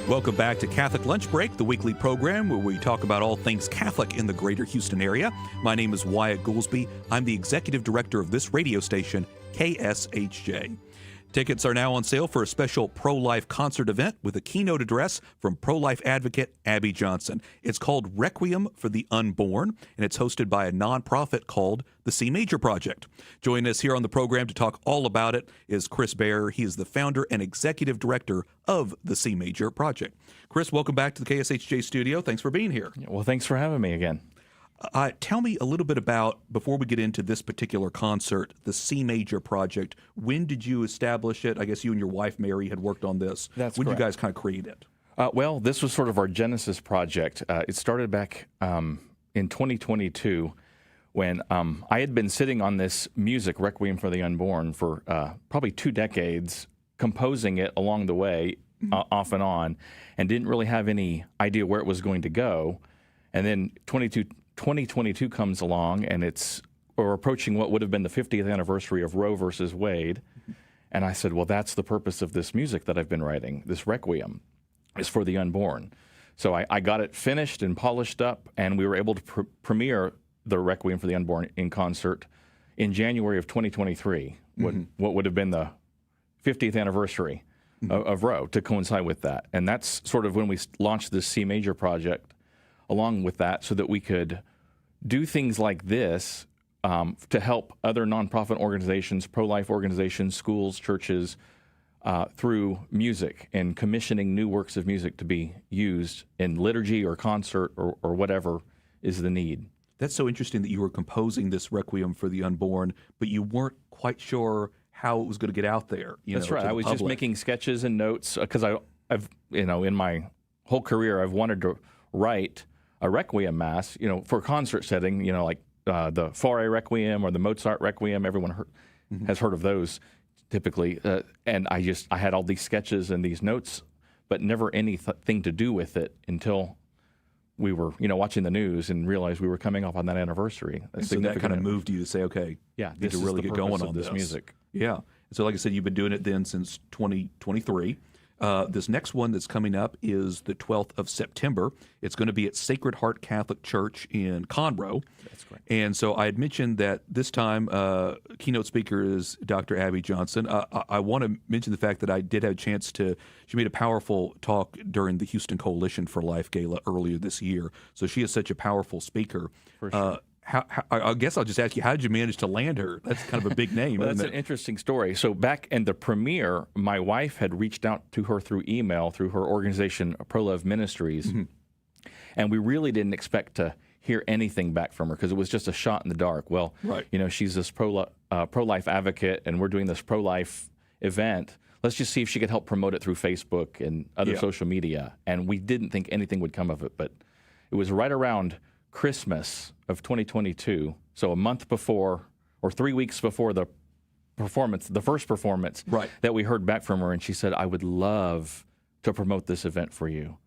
Welcome back to Catholic Lunch Break, the weekly program where we talk about all things Catholic in the greater Houston area. My name is Wyatt Goolsby. I'm the executive director of this radio station, KSHJ. Tickets are now on sale for a special pro-life concert event with a keynote address from pro-life advocate Abby Johnson. It's called Requiem for the Unborn, and it's hosted by a nonprofit called the C Major Project. Joining us here on the program to talk all about it is Chris Baer. He is the founder and executive director of the C Major Project. Chris, welcome back to the KSHJ studio. Thanks for being here. Well, thanks for having me again. Tell me a little bit about, before we get into this particular concert, the C Major Project. When did you establish it? I guess you and your wife, Mary, had worked on this. That's when correct. did you guys kind of create it? Well, this was sort of our Genesis project. It started back in 2022 when I had been sitting on this music, Requiem for the Unborn, for probably 2 decades, composing it along the way, off and on, and didn't really have any idea where it was going to go. And then 2022 comes along, and we're approaching what would have been the 50th anniversary of Roe versus Wade. And I said, well, that's the purpose of this music that I've been writing, this Requiem, is for the unborn. So I got it finished and polished up, and we were able to premiere the Requiem for the Unborn in concert in January of 2023, what would have been the 50th anniversary of Roe, to coincide with that. And that's sort of when we launched this C Major project along with that, so that we could do things like this to help other nonprofit organizations, pro-life organizations, schools, churches, through music and commissioning new works of music to be used in liturgy or concert or whatever is the need. That's so interesting that you were composing this Requiem for the Unborn, but you weren't quite sure how it was going to get out there. That's right. I was just making sketches and notes because I've in my whole career I've wanted to write a Requiem Mass, for a concert setting, like the Fauré Requiem or the Mozart Requiem. Everyone has heard of those typically. And I had all these sketches and these notes, but never anything to do with it until we were, watching the news and realized we were coming up on that anniversary. So that kind of moved you to say, okay, need to really get going on this music. Yeah. So like I said, you've been doing it then since 2023. This next one that's coming up is the 12th of September. It's going to be at Sacred Heart Catholic Church in Conroe. That's correct. And so I had mentioned that this time keynote speaker is Dr. Abby Johnson. I want to mention the fact that I did have a chance she made a powerful talk during the Houston Coalition for Life Gala earlier this year. So she is such a powerful speaker. For sure. I guess I'll just ask you, how did you manage to land her? That's kind of a big name. Well, that's an interesting story. So back in the premiere, my wife had reached out to her through email, through her organization, Pro Love Ministries, and we really didn't expect to hear anything back from her because it was just a shot in the dark. Well, right. She's this pro-life advocate, and we're doing this pro-life event. Let's just see if she could help promote it through Facebook and other social media. And we didn't think anything would come of it, but it was right around Christmas of 2022, so a month before or 3 weeks before the first performance, right, that we heard back from her, and she said, I would love to promote this event for you.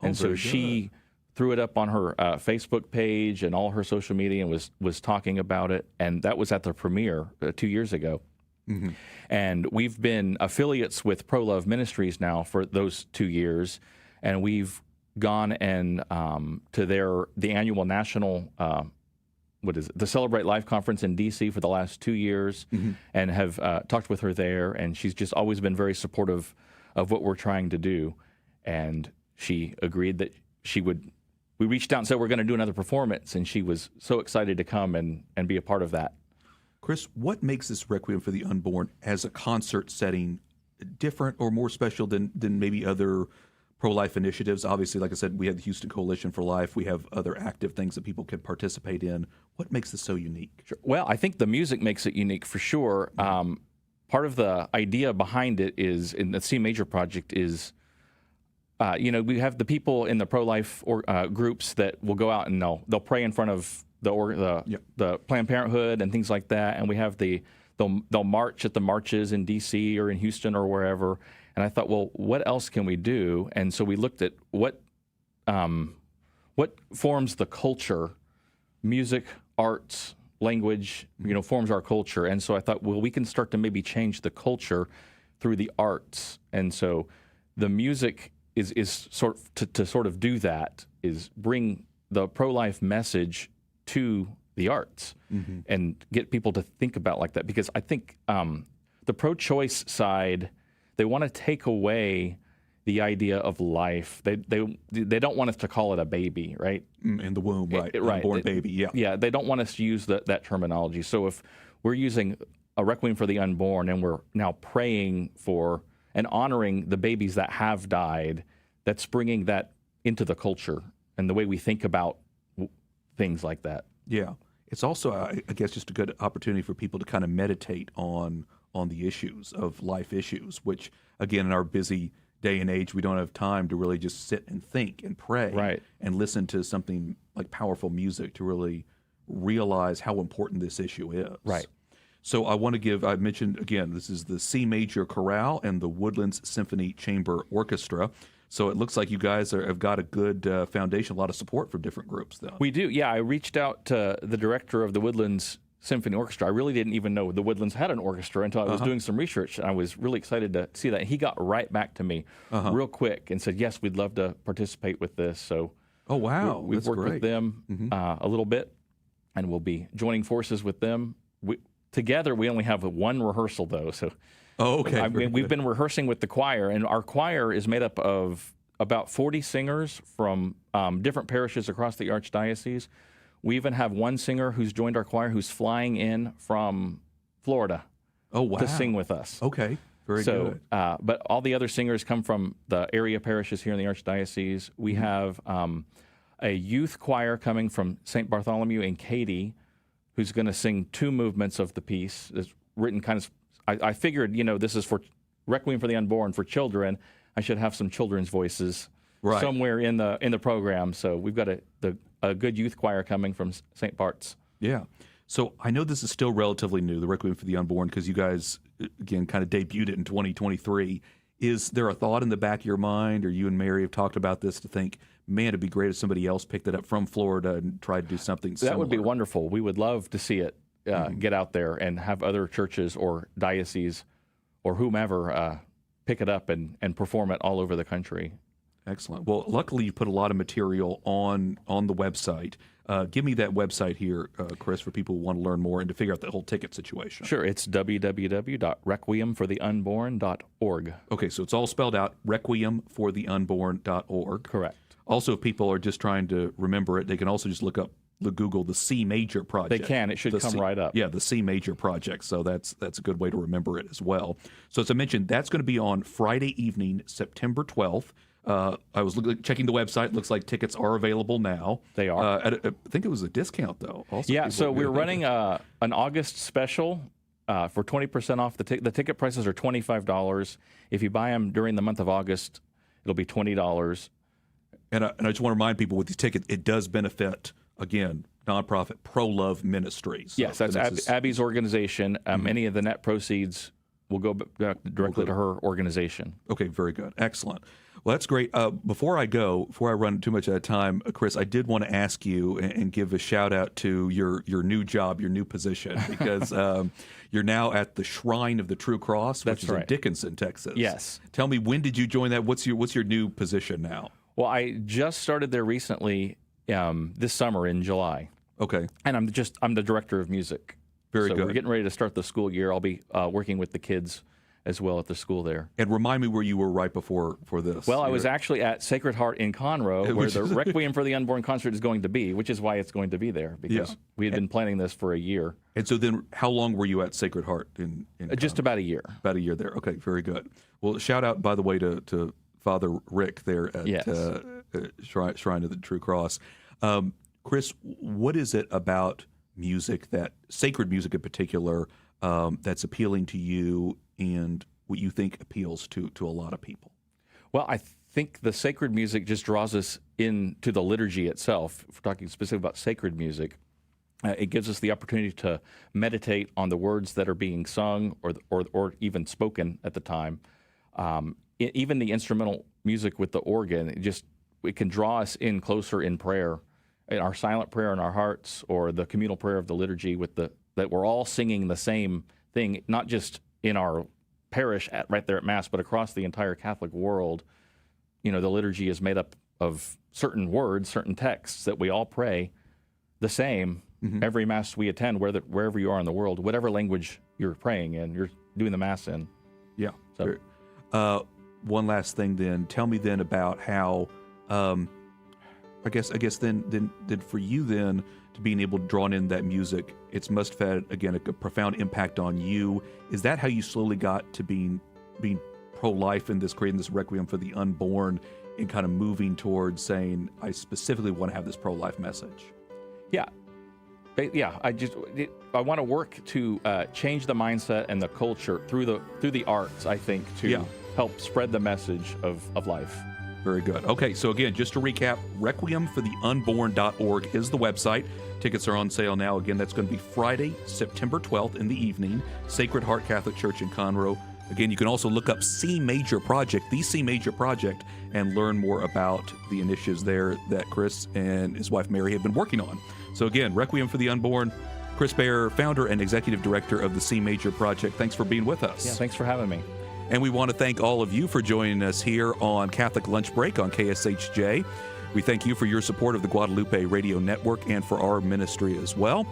And so she threw it up on her Facebook page and all her social media and was talking about it, and that was at the premiere 2 years ago. And we've been affiliates with Pro Love Ministries now for those 2 years, and we've gone and to the annual national the Celebrate Life conference in D.C. for the last 2 years, and have talked with her there, and she's just always been very supportive of what we're trying to do, and she agreed that we reached out and said we're going to do another performance, and she was so excited to come and be a part of that. Chris, what makes this Requiem for the Unborn as a concert setting different or more special than maybe other pro-life initiatives? Obviously, like I said, we have the Houston Coalition for Life. We have other active things that people can participate in. What makes this so unique? Sure. Well, I think the music makes it unique for sure. Part of the idea behind it is, in the C Major Project, is we have the people in the pro-life groups that will go out and they'll pray in front of the Planned Parenthood and things like that, and we have they'll march at the marches in D.C. or in Houston or wherever. And I thought, well, what else can we do? And so we looked at what forms the culture, music, arts, language, forms our culture. And so I thought, well, we can start to maybe change the culture through the arts. And so the music is sort of to sort of do that is bring the pro-life message to the arts and get people to think about like that, because I think the pro-choice side, they want to take away the idea of life. They don't want us to call it a baby, right? In the womb, right? Right. Unborn baby, yeah. Yeah, they don't want us to use that terminology. So if we're using a Requiem for the Unborn and we're now praying for and honoring the babies that have died, that's bringing that into the culture and the way we think about things like that. Yeah. It's also, I guess, just a good opportunity for people to kind of meditate on the issues of life issues, which, again, in our busy day and age, we don't have time to really just sit and think and pray and listen to something like powerful music to really realize how important this issue is. Right. So I mentioned, again, this is the C Major Chorale and the Woodlands Symphony Chamber Orchestra. So it looks like you guys have got a good foundation, a lot of support from different groups, though. We do, yeah. I reached out to the director of the Woodlands Symphony Orchestra. I really didn't even know the Woodlands had an orchestra until I was doing some research, and I was really excited to see that. He got right back to me real quick and said, yes, we'd love to participate with this. So oh, wow. we've worked with them a little bit, and we'll be joining forces with them. Together, we only have one rehearsal, though. So we've been rehearsing with the choir, and our choir is made up of about 40 singers from different parishes across the Archdiocese. We even have one singer who's joined our choir who's flying in from Florida to sing with us. Okay, very good. But all the other singers come from the area parishes here in the Archdiocese. We have a youth choir coming from St. Bartholomew in Katy, who's going to sing two movements of the piece. It's written kind of, I figured, this is for Requiem for the Unborn for children. I should have some children's voices somewhere in the program. So we've got a good youth choir coming from St. Bart's. Yeah. So I know this is still relatively new, the Requiem for the Unborn, because you guys, again, kind of debuted it in 2023. Is there a thought in the back of your mind, or you and Mary have talked about this, to think, man, it'd be great if somebody else picked it up from Florida and tried to do something similar? That would be wonderful. We would love to see it get out there and have other churches or dioceses or whomever pick it up and perform it all over the country. Excellent. Well, luckily you put a lot of material on the website. Give me that website here, Chris, for people who want to learn more and to figure out the whole ticket situation. Sure. It's www.requiemfortheunborn.org. Okay, so it's all spelled out, requiemfortheunborn.org. Correct. Also, if people are just trying to remember it, they can also just look up Google the C Major Project. They can. It should come right up. Yeah, the C Major Project. So that's a good way to remember it as well. So as I mentioned, that's going to be on Friday evening, September 12th. I was checking the website. Looks like tickets are available now. They are. I think it was a discount, though. Also, yeah, so we're running an August special for 20% off. The ticket prices are $25. If you buy them during the month of August, it'll be $20. And I just want to remind people with these tickets, it does benefit, again, nonprofit Pro-Love Ministries. Yes, that's Abby's organization. Any of the net proceeds will go directly to her organization. Okay, very good. Excellent. Well, that's great. Before I run too much out of time, Chris, I did want to ask you and give a shout out to your new job, your new position, because you're now at the Shrine of the True Cross, which is in Dickinson, Texas. Yes. Tell me, when did you join that? What's your new position now? Well, I just started there recently, this summer in July. Okay. And I'm the director of music. Very good. We're getting ready to start the school year. I'll be working with the kids as well at the school there. And remind me where you were right before this. Well, I was actually at Sacred Heart in Conroe, where the Requiem for the Unborn concert is going to be, which is why it's going to be there, because we had been planning this for a year. And so then how long were you at Sacred Heart in just about a year. About a year there. Okay, very good. Well, shout out, by the way, to Father Rick there at Shrine of the True Cross. Chris, what is it about music, that sacred music in particular, that's appealing to you and what you think appeals to a lot of people? Well, I think the sacred music just draws us into the liturgy itself. If we're talking specifically about sacred music, it gives us the opportunity to meditate on the words that are being sung or even spoken at the time. Even the instrumental music with the organ, it can draw us in closer in prayer, in our silent prayer in our hearts, or the communal prayer of the liturgy that we're all singing the same thing, not just in our parish right there at Mass, but across the entire Catholic world. the liturgy is made up of certain words, certain texts that we all pray the same every Mass we attend, wherever you are in the world, whatever language you're praying in, you're doing the Mass in. Yeah. So, one last thing then. Tell me then about how, I guess then for you then, to being able to draw in that music, it's must have had, again, a profound impact on you. Is that how you slowly got to being pro-life in creating this Requiem for the Unborn and kind of moving towards saying, I specifically want to have this pro-life message? Yeah. I want to work to change the mindset and the culture through the arts, I think, to help spread the message of life. Very good. Okay, so again, just to recap, requiemfortheunborn.org is the website. Tickets are on sale now. Again, that's going to be Friday, September 12th in the evening, Sacred Heart Catholic Church in Conroe. Again, you can also look up C Major Project, the C Major Project, and learn more about the initiatives there that Chris and his wife Mary have been working on. So again, Requiem for the Unborn, Chris Baer, founder and executive director of the C Major Project. Thanks for being with us. Yeah, thanks for having me. And we want to thank all of you for joining us here on Catholic Lunch Break on KSHJ. We thank you for your support of the Guadalupe Radio Network and for our ministry as well.